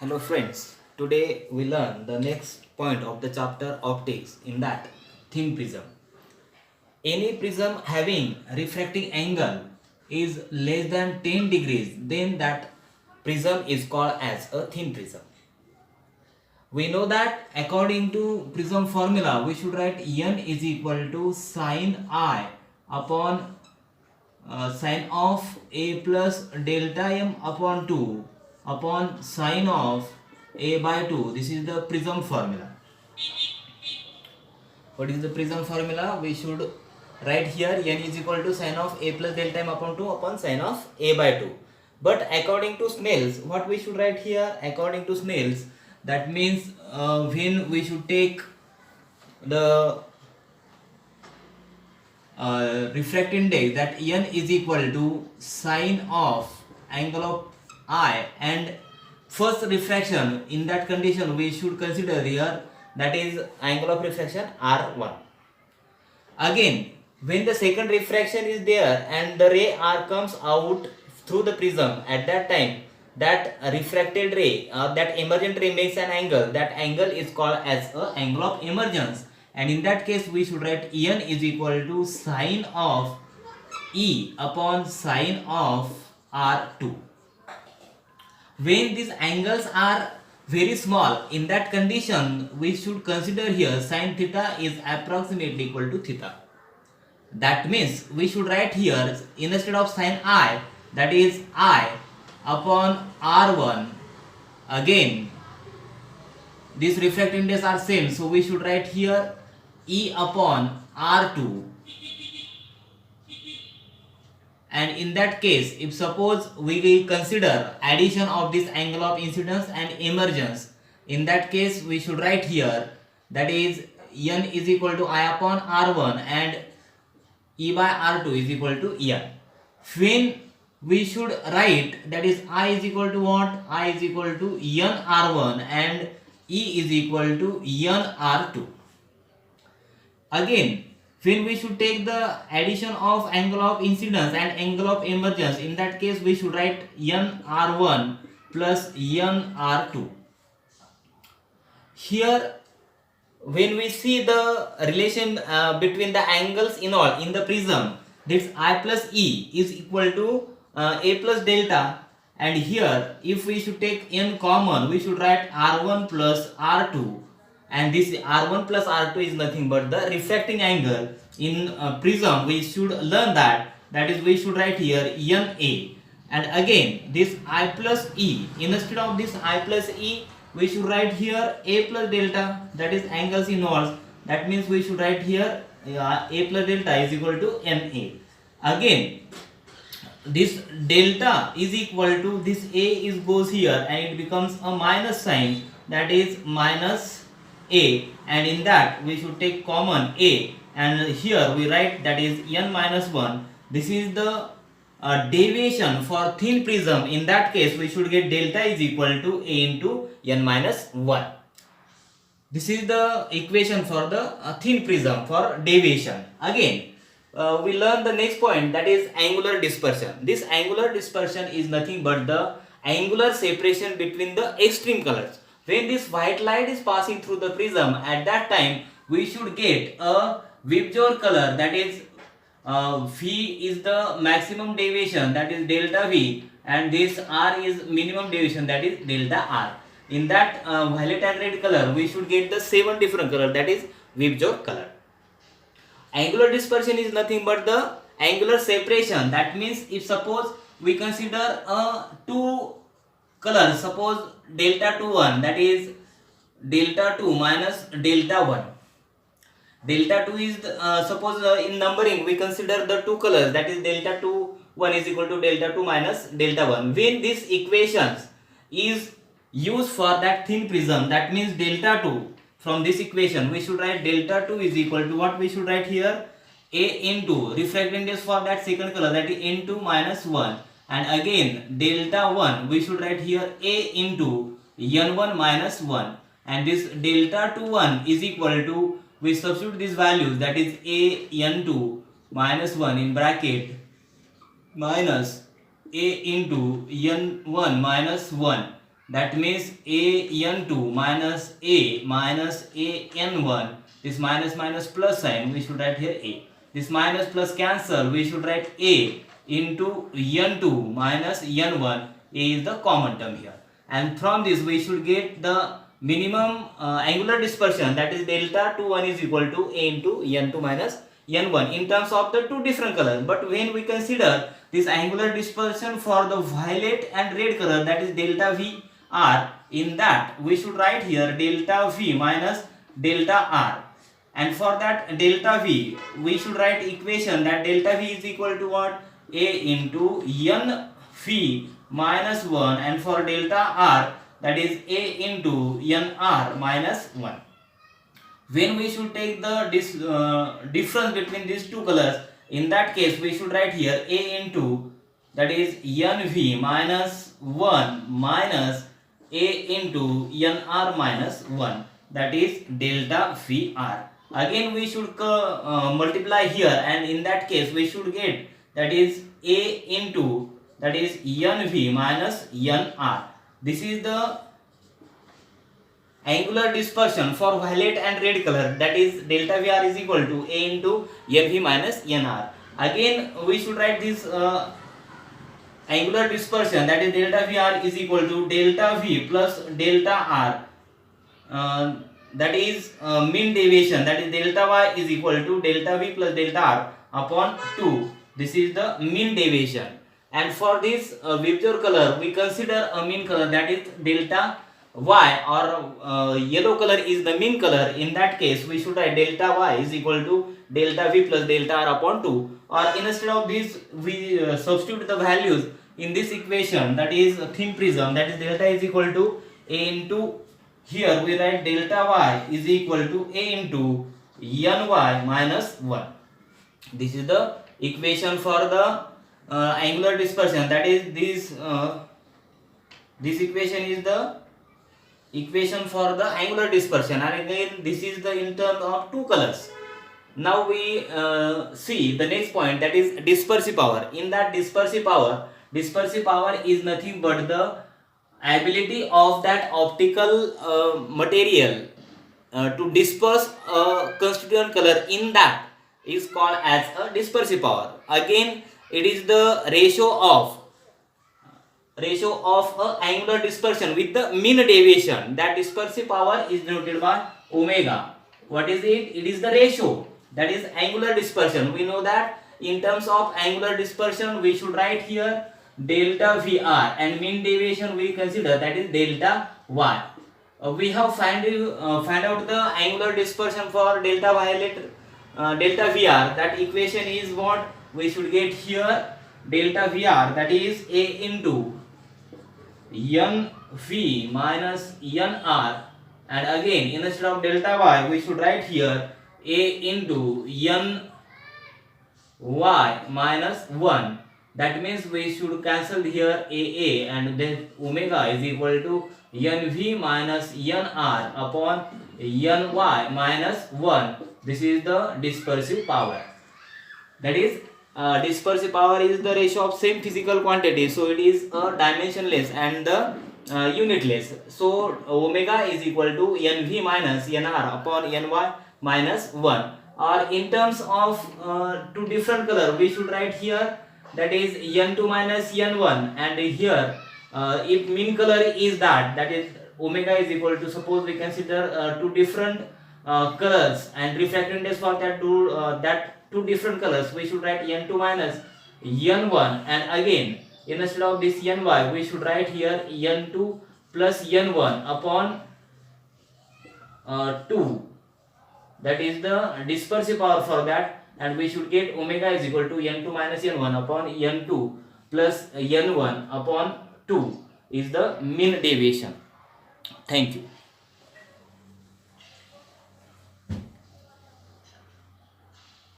Hello friends, today we learn the next point of the chapter optics in that thin prism. Any prism having refracting angle is less than 10 degrees, then that prism is called as a thin prism. We know that according to prism formula we should write n is equal to sine I upon sine of a plus delta m upon 2 upon sine of a by 2. This is the prism formula. What is the prism formula? We should write here n is equal to sine of a plus delta m upon 2 upon sine of a by 2. But according to Snell's, what we should write here? According to Snell's, that means when we should take the refract index, that n is equal to sine of angle of I, and first refraction, in that condition we should consider here, that is angle of refraction R1. Again, when the second refraction is there and the ray R comes out through the prism, at that time that refracted ray, that emergent ray makes an angle. That angle is called as a angle of emergence, and in that case we should write n is equal to sine of E upon sine of R2. When these angles are very small, in that condition we should consider here sine theta is approximately equal to theta. That means we should write here, instead of sine I, that is I upon R1. Again, these refract index are same, so we should write here E upon R2. And in that case, if suppose we will consider addition of this angle of incidence and emergence, in that case we should write here, that is n is equal to I upon R1 and E by R2 is equal to n. When we should write, that is I is equal to what? I is equal to n R1 and E is equal to n R2. Again, when we should take the addition of angle of incidence and angle of emergence, in that case we should write n R1 plus n R2. Here, when we see the relation between the angles in the prism, this I plus E is equal to A plus delta, and here if we should take n common, we should write R1 plus R2, and this R1 plus R2 is nothing but the refracting angle in prism. We should learn that is we should write here NA, and again this I plus E, instead of this I plus E we should write here A plus delta, that is angles inverse. That means we should write here A plus delta is equal to NA. Again, this delta is equal to this A is goes here and it becomes a minus sign, that is minus A, and in that we should take common A, and here we write that is n minus 1. This is the deviation for thin prism. In that case we should get delta is equal to A into n minus 1. This is the equation for the thin prism for deviation. Again, we learn the next point, that is angular dispersion. This angular dispersion is nothing but the angular separation between the extreme colors. When this white light is passing through the prism, at that time we should get a Webber color, that is V is the maximum deviation, that is delta V, and this R is minimum deviation, that is delta R. In that violet and red color we should get the 7 different color, that is Webber color. Angular dispersion is nothing but the angular separation. That means if suppose we consider two colors, suppose delta 2 1, that is delta 2 minus delta 1. Delta 2 is suppose in numbering we consider the two colors, that is delta 2 1 is equal to delta 2 minus delta 1. When this equations is used for that thin prism, that means delta 2, from this equation we should write delta 2 is equal to what? We should write here A into refract index for that second color, that is n2 minus 1, and again delta 1 we should write here A into n1 minus 1, and this delta 2 1 is equal to, we substitute these values, that is A n2 minus 1 in bracket minus A into n1 minus 1, that means a n2 minus a n1, this minus minus plus sign we should write here a, this minus plus cancel, we should write a into n2 minus n1, a is the common term here, and from this we should get the minimum angular dispersion, that is delta 21 is equal to a into n2 minus n1 in terms of the two different colors. But when we consider this angular dispersion for the violet and red color, that is delta v r, in that we should write here delta v minus delta r, and for that delta v we should write equation that delta v is equal to what, a into n v minus 1, and for delta r that is a into n r minus 1. When we should take the difference between these two colors, in that case we should write here a into, that is nv minus 1 minus a into nr minus 1, that is delta vr. Again we should multiply here, and in that case we should get, that is a into, that is nv minus nr. This is the angular dispersion for violet and red color, that is delta Vr is equal to a into nv minus nr. Again we should write this angular dispersion, that is delta Vr is equal to delta V plus delta R, that is mean deviation, that is delta Y is equal to delta V plus delta R upon 2. This is the mean deviation, and for this vector color we consider a mean color, that is delta Y, or yellow color is the mean color. In that case we should write delta Y is equal to delta V plus delta R upon 2, or instead of this we substitute the values in this equation, that is thin prism, that is delta is equal to a into, here we write delta Y is equal to a into ny minus 1. This is the equation for the angular dispersion, that is this equation is the equation for the angular dispersion, and again this is the in terms of two colors. Now we see the next point, that is dispersive power. In that dispersive power is nothing but the ability of that optical material to disperse a constituent color, in that is called as a dispersive power. Again it is the ratio of angular dispersion with the mean deviation. That dispersive power is denoted by omega. What is it? It is the ratio, that is angular dispersion. We know that in terms of angular dispersion we should write here delta Vr, and mean deviation we consider, that is delta Y. We have find out the angular dispersion for delta violet, delta Vr. That equation is what we should get here, delta Vr, that is a into nv minus nr, and again instead of delta Y we should write here a into ny minus 1. That means we should cancel here a, and then omega is equal to nv minus nr upon ny minus 1. This is the dispersive power, that is dispersive power is the ratio of same physical quantity, so it is a dimensionless and the unitless. So omega is equal to nv minus nr upon ny minus 1. Or in terms of two different color we should write here, that is n2 minus n1, and here if mean color is that is omega is equal to, suppose we consider two different colors, and refractive index for that two different colors, we should write n2 minus n1, and again instead of this ny we should write here n2 plus n1 upon 2. That is the dispersive power for that, and we should get omega is equal to n2 minus n1 upon n2 plus n1 upon 2 is the mean deviation. Thank you.